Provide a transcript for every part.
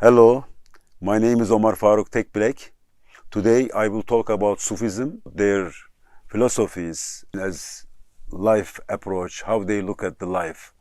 Hello, my name is OMAR FARUK Tekbilek. Today I will talk about Sufism, their philosophies as life approach, how they look at the life.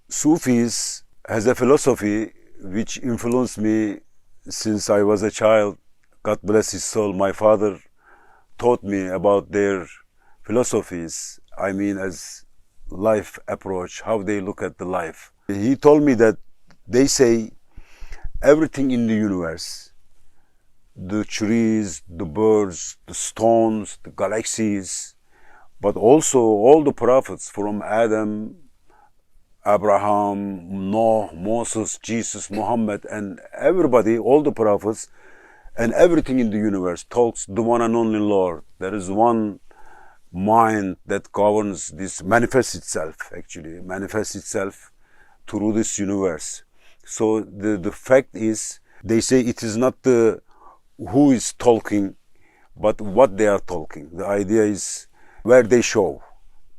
Sufis has a philosophy which influenced me since I was a child. God bless his soul. My father taught me about their philosophies. I mean, as life approach, how they look at the life. He told me that they say everything in the universe, the trees, the birds, the stones, the galaxies, but also all the prophets from Erdem, Abraham, Noah, Moses, Jesus, Muhammad, and everybody, all the prophets, and everything in the universe talks the one and only Lord. There is one mind that governs this, manifests itself through this universe. So the fact is, they say it is not the who is talking, but what they are talking. The idea is where they show.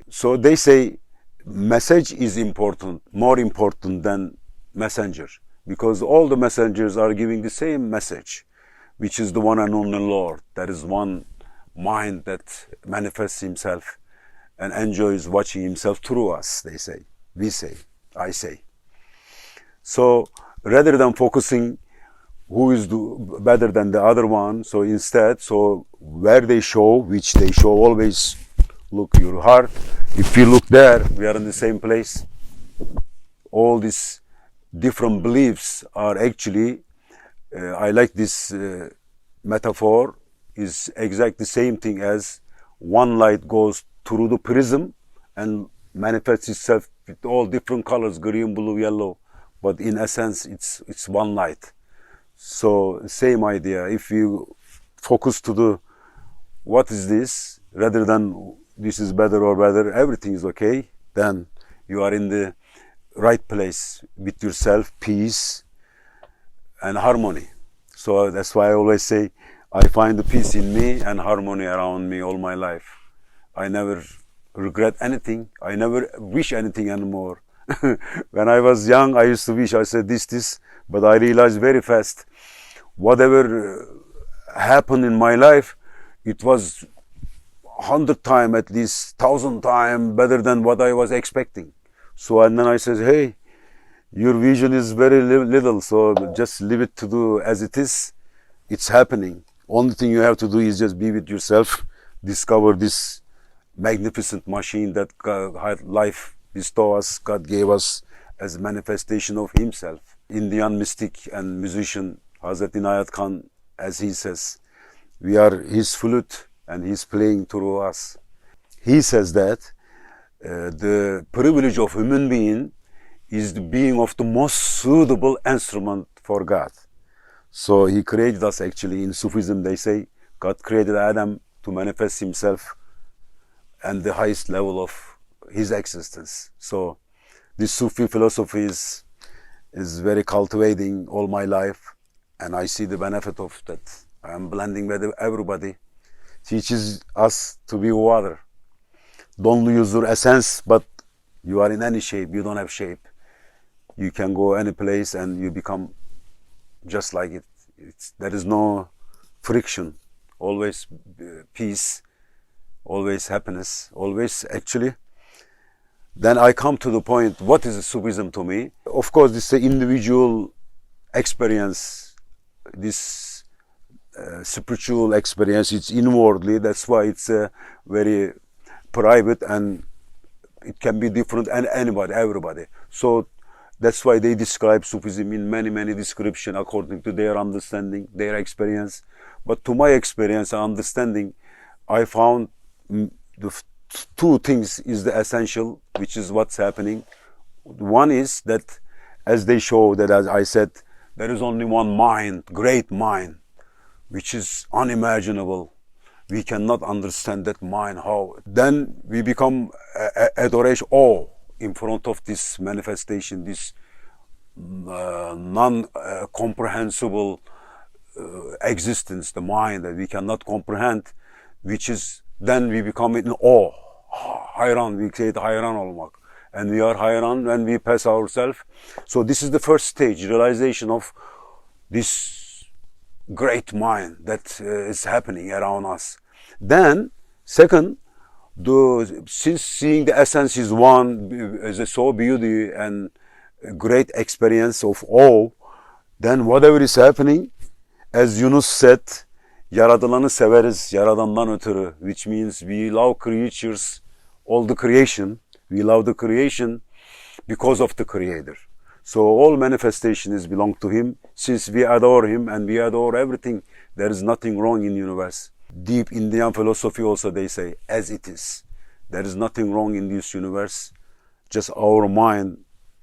So they say message is important, more important than messenger, because all the messengers are giving the same message, which is the one and only Lord. There is one mind that manifests himself and enjoys watching himself through us, they say, we say, I say. So rather than focusing who is better than the other one, so instead, so where they show, which they show always, look your heart. If you look there, we are in the same place. All these different beliefs are actually, I like this metaphor, is exactly the same thing as one light goes through the prism and manifests itself with all different colors, green, blue, yellow, but in essence, it's one light. So same idea. If you focus to the what is this, rather than this is better or better, everything is okay, then you are in the right place with yourself, peace and harmony. So that's why I always say I find the peace in me and harmony around me all my life. I never regret anything. I never wish anything anymore. When I was young, I used to wish, I said this, but I realized very fast, whatever happened in my life, it was 100 times, at least 1,000 times better than what I was expecting. So, and then I said, hey, your vision is very little, so just leave it to do as it is. It's happening. Only thing you have to do is just be with yourself, discover this magnificent machine that God, life bestowed us, God gave us as a manifestation of Himself. Indian mystic and musician Hazrat Inayat Khan, as he says, we are His flute and He's playing through us. He says that the privilege of human being is the being of the most suitable instrument for God. So He created us actually. In Sufism they say God created Adam to manifest Himself and the highest level of His existence. So this Sufi philosophy is very cultivating all my life, and I see the benefit of that. I am blending with everybody. Teaches us to be water. Don't lose your essence, but you are in any shape. You don't have shape. You can go any place and you become just like it. There is no friction. Always peace, always happiness, always actually. Then I come to the point, what is Sufism to me? Of course, this is an individual experience, this spiritual experience, it's inwardly, that's why it's very private and it can be different and anybody, everybody. So that's why they describe Sufism in many descriptions according to their understanding, their experience. But to my experience and understanding, I found the two things is the essential, which is what's happening. One is that, as they show that, as I said, there is only one mind, great mind, which is unimaginable. We cannot understand that mind. How? Then we become adoration, awe in front of this manifestation, this non-comprehensible existence, the mind that we cannot comprehend, which is, then we become in awe. Hayran, we say it hayran olmak. And we are hayran when we pass ourselves. So this is the first stage, realization of this great mind that is happening around us. Then, second, since seeing the essence is one, is a so beauty and great experience of awe, then whatever is happening, as Yunus said, yaradılanı severiz, yaradandan ötürü, which means we love creatures, all the creation, we love the creation because of the Creator. So all manifestations belong to Him. Since we adore Him and we adore everything, there is nothing wrong in the universe. Deep Indian philosophy also they say, as it is. There is nothing wrong in this universe. Just our mind,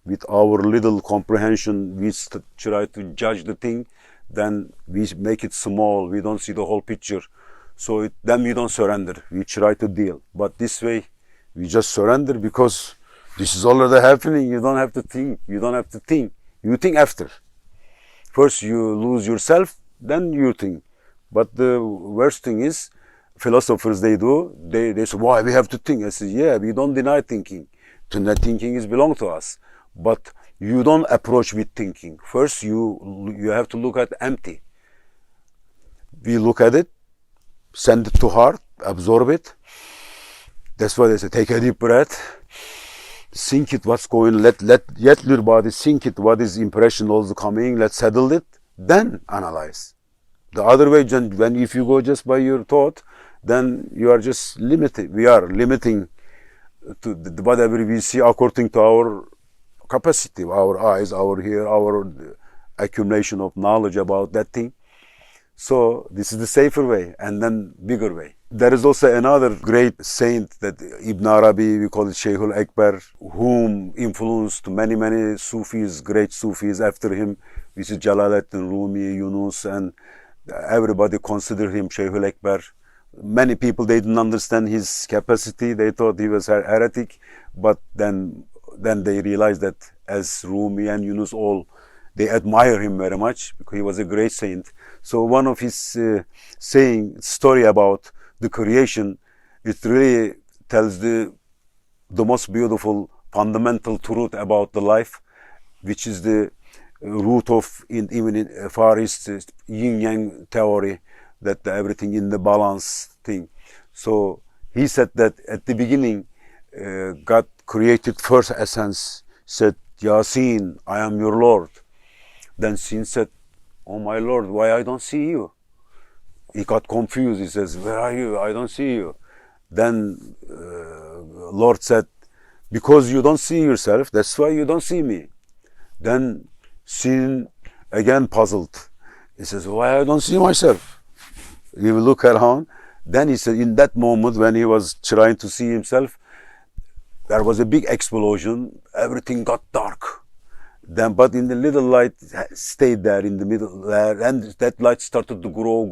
with our little comprehension, we try to judge the thing, then we make it small, we don't see the whole picture. So then we don't surrender, we try to deal. But this way, we just surrender because this is already happening. You don't have to think, you don't have to think. You think after. First you lose yourself, then you think. But the worst thing is, philosophers they say, why we have to think? I say, yeah, we don't deny thinking. Thinking is belong to us. But you don't approach with thinking. First you have to look at empty. We look at it, send it to heart, absorb it. That's why they say, take a deep breath, think it what's going, let your body think it, what is impression also coming, let's settle it, then analyze. The other way, when if you go just by your thought, then you are just limited. We are limiting to whatever we see according to our capacity, our eyes, our ear, our accumulation of knowledge about that thing. So this is the safer way and then bigger way. There is also another great saint that Ibn Arabi, we call it Shaykhul Akbar, whom influenced many Sufis, great Sufis after him, which is Jalaluddin Rumi, Yunus, and everybody consider him Shaykhul Akbar. Many people, they didn't understand his capacity, they thought he was heretic, but then then they realized that as Rumi and Yunus all, they admire him very much because he was a great saint. So one of his story about the creation, it really tells the most beautiful fundamental truth about the life, which is the root of even in Far East yin yang theory, that everything in the balance thing. So he said that at the beginning, God created first essence, said, Yasin, I am your Lord. Then Sin said, oh my Lord, why I don't see you? He got confused. He says, where are you? I don't see you. Then Lord said, because you don't see yourself, that's why you don't see me. Then Sin again puzzled. He says, why I don't see myself? He will look around. Then he said, in that moment when he was trying to see himself, there was a big explosion. Everything got dark. Then, but in the little light stayed there in the middle there, and that light started to grow,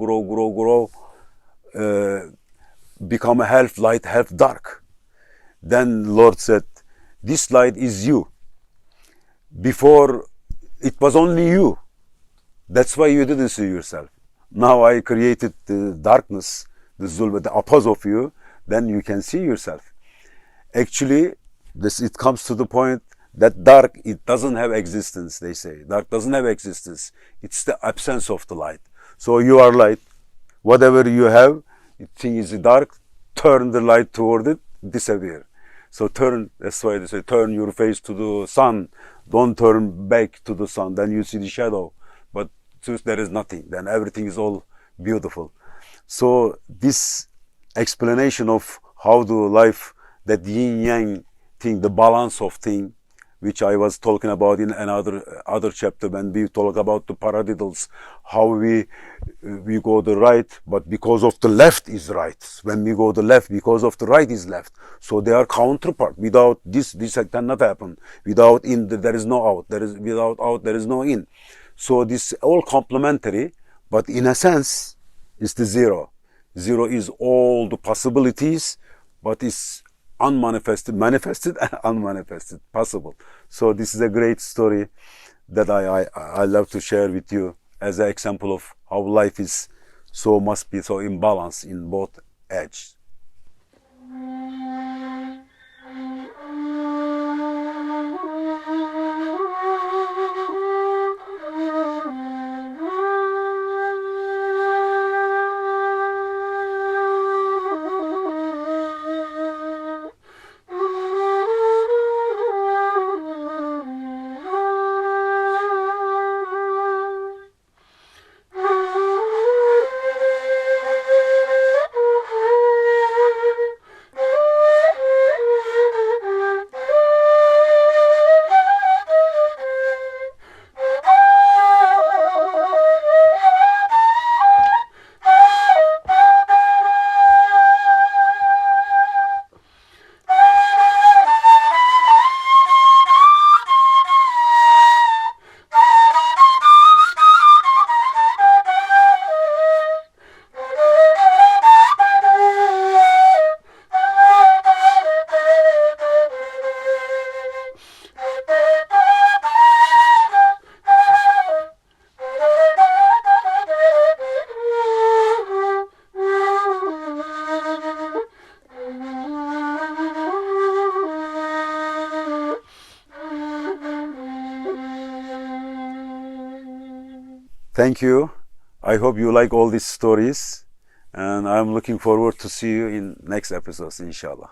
become a half light, half dark. Then Lord said, this light is you. Before, it was only you. That's why you didn't see yourself. Now I created the darkness, the zulma, the opposite of you, then you can see yourself. Actually, it comes to the point that dark, it doesn't have existence, they say. Dark doesn't have existence. It's the absence of the light. So you are light. Whatever you have, you think is dark, turn the light toward it, disappear. So that's why they say, turn your face to the sun. Don't turn back to the sun. Then you see the shadow. But since there is nothing, then everything is all beautiful. So this explanation of how the life, that yin-yang thing, the balance of thing, which I was talking about in other chapter when we talk about the paradiddles, how we go the right, but because of the left is right. When we go the left, because of the right is left. So they are counterpart. Without this cannot happen. Without in, there is no out. Without out, there is no in. So this all complementary, but in a sense, it's the zero. Zero is all the possibilities, but it's unmanifested, manifested, and unmanifested, possible. So this is a great story that I love to share with you as an example of how life is must be so imbalanced in both edges. Thank you. I hope you like all these stories, and I'm looking forward to see you in next episodes, inshallah.